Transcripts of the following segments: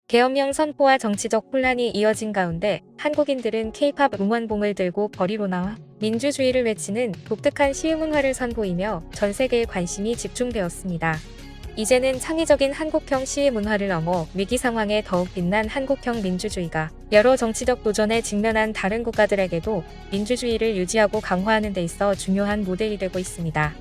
계엄령 선포와 정치적 혼란이 이어진 가운데 한국인들은 K-팝 응원봉을 들고 거리로 나와 민주주의를 외치는 독특한 시위문화를 선보이며 전 세계에 관심이 집중되었습니다. 이제는 창의적인 한국형 시위 문화를 넘어 위기 상황에 더욱 빛난 한국형 민주주의가 여러 정치적 도전에 직면한 다른 국가들에게도 민주주의를 유지하고 강화하는 데 있어 중요한 모델이 되고 있습니다.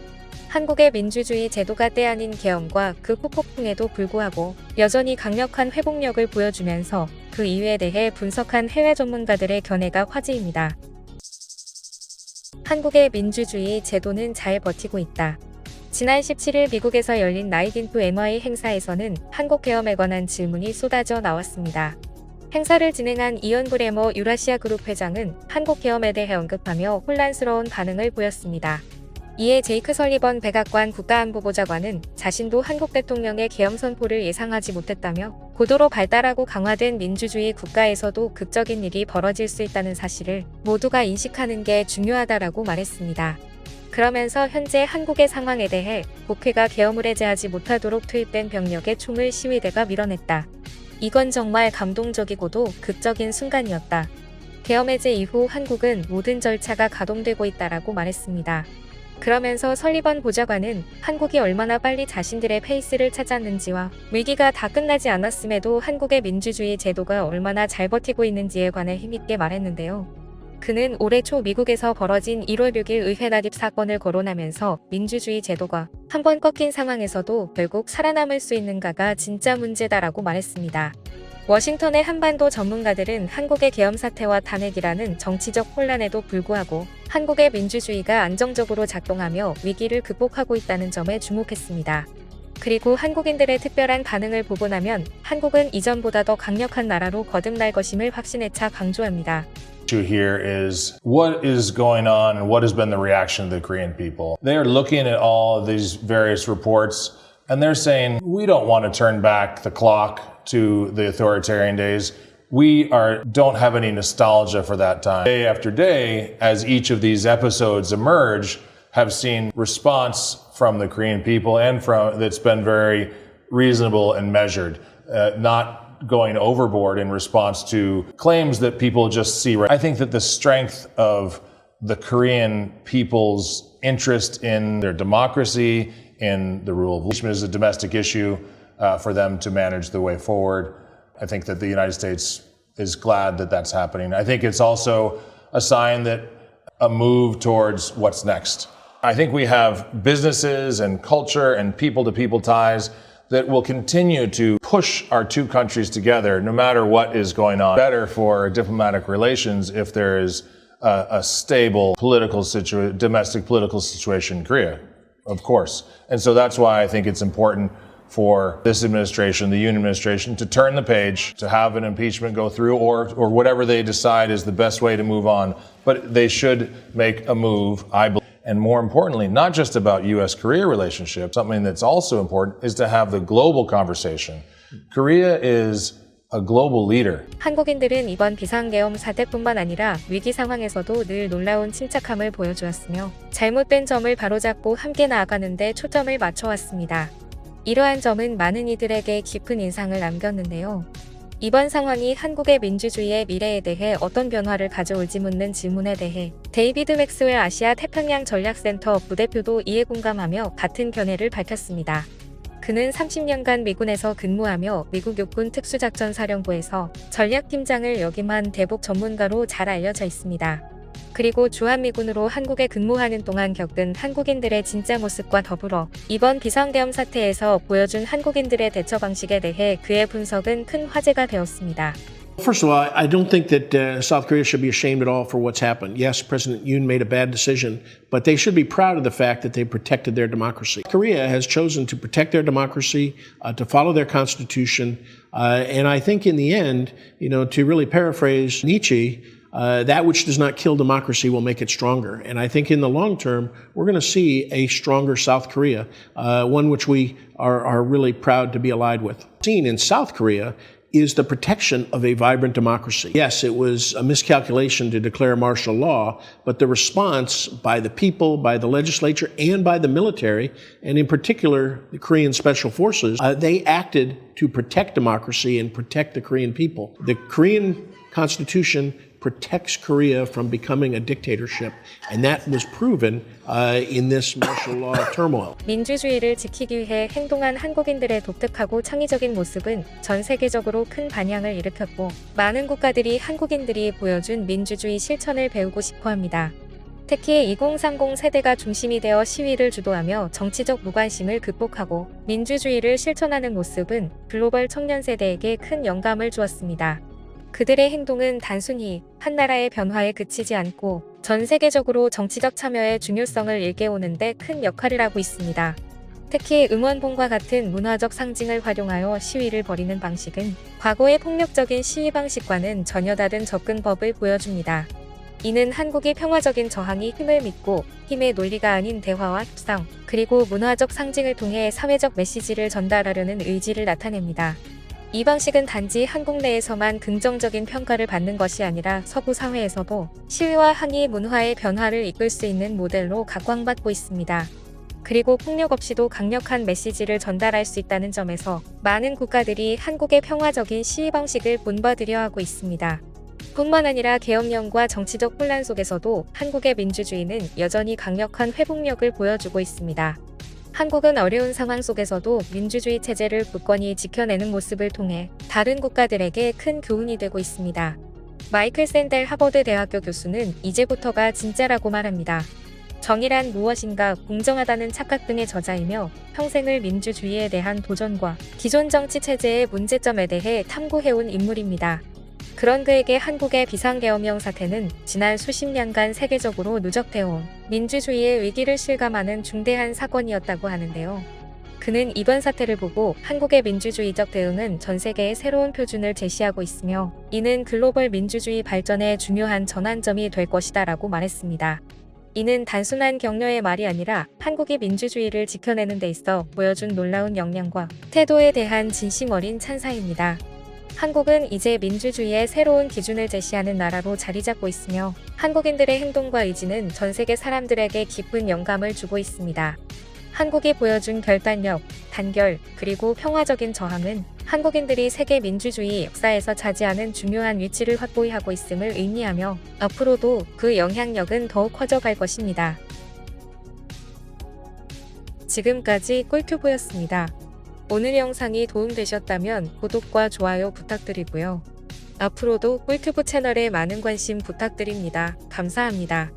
한국의 민주주의 제도가 때아닌 계엄과 그 후폭풍에도 불구하고 여전히 강력한 회복력을 보여주면서 그 이유에 대해 분석한 해외 전문가들의 견해가 화제입니다. 한국의 민주주의 제도는 잘 버티고 있다. 지난 17일 미국에서 열린 나이딘투 MI 행사에서는 한국 계엄에 관한 질문이 쏟아져 나왔습니다. 행사를 진행한 이언 브레머 유라시아 그룹 회장은 한국 계엄에 대해 언급하며 혼란스러운 반응을 보였습니다. 이에 제이크 설리번 백악관 국가안보보좌관은 자신도 한국 대통령의 계엄 선포를 예상하지 못했다며 고도로 발달하고 강화된 민주주의 국가에서도 극적인 일이 벌어질 수 있다는 사실을 모두가 인식하는 게 중요하다라고 말했습니다. 그러면서 현재 한국의 상황에 대해 국회가 계엄을 해제하지 못하도록 투입된 병력의 총을 시위대가 밀어냈다. 이건 정말 감동적이고도 극적인 순간이었다. 계엄 해제 이후 한국은 모든 절차가 가동되고 있다라고 말했습니다. 그러면서 설리번 보좌관은 한국이 얼마나 빨리 자신들의 페이스를 찾았는지와 위기가 다 끝나지 않았음에도 한국의 민주주의 제도가 얼마나 잘 버티고 있는지에 관해 힘있게 말했는데요. 그는 올해 초 미국에서 벌어진 1월 6일 의회 난입 사건을 거론하면서 민주주의 제도가 한번 꺾인 상황에서도 결국 살아남을 수 있는가가 진짜 문제다라고 말했습니다. 워싱턴의 한반도 전문가들은 한국의 계엄 사태와 탄핵이라는 정치적 혼란에도 불구하고 한국의 민주주의가 안정적으로 작동하며 위기를 극복하고 있다는 점에 주목했습니다. 그리고 한국인들의 특별한 반응을 보고 나면 한국은 이전보다 더 강력한 나라로 거듭날 것임을 확신해차 강조합니다. issue here is what is going on and what has been the reaction of the Korean people. They are looking at all of these various reports and they're saying, we don't want to turn back the clock to the authoritarian days. We don't have any nostalgia for that time. Day after day, as each of these episodes emerge, have seen response from the Korean people and that's been very reasonable and measured, not going overboard in response to claims that people just see. I think that the strength of the Korean people's interest in their democracy, in the rule of law, is a domestic issue for them to manage the way forward. I think that the United States is glad that that's happening. I think it's also a sign that a move towards what's next. I think we have businesses and culture and people-to-people ties that will continue to push our two countries together no matter what is going on. Better for diplomatic relations if there is a stable domestic political situation in Korea, of course. And so that's why I think it's important for this administration, the Yoon administration, to turn the page, to have an impeachment go through or whatever they decide is the best way to move on. But they should make a move, I believe. And more importantly, not just about U.S.-Korea relationship, something that's also important is to have the global conversation. Korea is a global leader. 한국인들은 이번 비상계엄 사태뿐만 아니라 위기 상황에서도 늘 놀라운 침착함을 보여주었으며 잘못된 점을 바로잡고 함께 나아가는 데 초점을 맞춰왔습니다. 이러한 점은 많은 이들에게 깊은 인상을 남겼는데요. 이번 상황이 한국의 민주주의의 미래에 대해 어떤 변화를 가져올지 묻는 질문에 대해 데이비드 맥스웰 아시아 태평양 전략센터 부대표도 이에 공감하며 같은 견해를 밝혔습니다. 그는 30년간 미군에서 근무하며 미국 육군 특수작전사령부에서 전략팀장을 역임한 대북 전문가로 잘 알려져 있습니다. 그리고 주한미군으로 한국에 근무하는 동안 겪은 한국인들의 진짜 모습과 더불어 이번 비상계엄 사태에서 보여준 한국인들의 대처 방식에 대해 그의 분석은 큰 화제가 되었습니다. First of all, I don't think that South Korea should be ashamed at all for what's happened. Yes, President Yoon made a bad decision, but they should be proud of the fact that they protected their democracy. Korea has chosen to protect their democracy, to follow their constitution, and I think in the end, to really paraphrase Nietzsche, that which does not kill democracy will make it stronger. And I think in the long term, we're going to see a stronger South Korea, one which we are really proud to be allied with. Seen in South Korea is the protection of a vibrant democracy. Yes, it was a miscalculation to declare martial law, but the response by the people, by the legislature, and by the military, and in particular the Korean Special Forces, they acted to protect democracy and protect the Korean people. The Korean Constitution protects Korea from becoming a dictatorship, and that was proven in this martial law turmoil. 민주주의를 지키기 위해 행동한 한국인들의 독특하고 창의적인 모습은 전 세계적으로 큰 반향을 일으켰고, 많은 국가들이 한국인들이 보여준 민주주의 실천을 배우고 싶어 합니다. 특히 2030 세대가 중심이 되어 시위를 주도하며 정치적 무관심을 극복하고 민주주의를 실천하는 모습은 글로벌 청년 세대에게 큰 영감을 주었습니다. 그들의 행동은 단순히 한 나라의 변화에 그치지 않고 전 세계적으로 정치적 참여의 중요성을 일깨우는 데 큰 역할을 하고 있습니다. 특히 응원봉과 같은 문화적 상징을 활용하여 시위를 벌이는 방식은 과거의 폭력적인 시위 방식과는 전혀 다른 접근법을 보여줍니다. 이는 한국이 평화적인 저항이 힘을 믿고 힘의 논리가 아닌 대화와 협상, 그리고 문화적 상징을 통해 사회적 메시지를 전달하려는 의지를 나타냅니다. 이 방식은 단지 한국 내에서만 긍정적인 평가를 받는 것이 아니라 서구 사회에서도 시위와 항의 문화의 변화를 이끌 수 있는 모델로 각광받고 있습니다. 그리고 폭력 없이도 강력한 메시지를 전달할 수 있다는 점에서 많은 국가들이 한국의 평화적인 시위 방식을 본받으려 하고 있습니다. 뿐만 아니라 계엄령과 정치적 혼란 속에서도 한국의 민주주의는 여전히 강력한 회복력을 보여주고 있습니다. 한국은 어려운 상황 속에서도 민주주의 체제를 굳건히 지켜내는 모습을 통해 다른 국가들에게 큰 교훈이 되고 있습니다. 마이클 샌델 하버드 대학교 교수는 이제부터가 진짜라고 말합니다. 정의란 무엇인가, 공정하다는 착각 등의 저자이며 평생을 민주주의에 대한 도전과 기존 정치 체제의 문제점에 대해 탐구해온 인물입니다. 그런 그에게 한국의 비상계엄령 사태는 지난 수십 년간 세계적으로 누적되어 온 민주주의의 위기를 실감하는 중대한 사건이었다고 하는데요. 그는 이번 사태를 보고 한국의 민주주의적 대응은 전 세계의 새로운 표준을 제시하고 있으며 이는 글로벌 민주주의 발전의 중요한 전환점이 될 것이다 라고 말했습니다. 이는 단순한 격려의 말이 아니라 한국이 민주주의를 지켜내는 데 있어 보여준 놀라운 역량과 태도에 대한 진심 어린 찬사입니다. 한국은 이제 민주주의의 새로운 기준을 제시하는 나라로 자리 잡고 있으며 한국인들의 행동과 의지는 전 세계 사람들에게 깊은 영감을 주고 있습니다. 한국이 보여준 결단력, 단결, 그리고 평화적인 저항은 한국인들이 세계 민주주의 역사에서 차지하는 중요한 위치를 확보히 하고 있음을 의미하며 앞으로도 그 영향력은 더욱 커져갈 것입니다. 지금까지 꿀튜브였습니다. 오늘 영상이 도움되셨다면 구독과 좋아요 부탁드리고요. 앞으로도 꿀튜브 채널에 많은 관심 부탁드립니다. 감사합니다.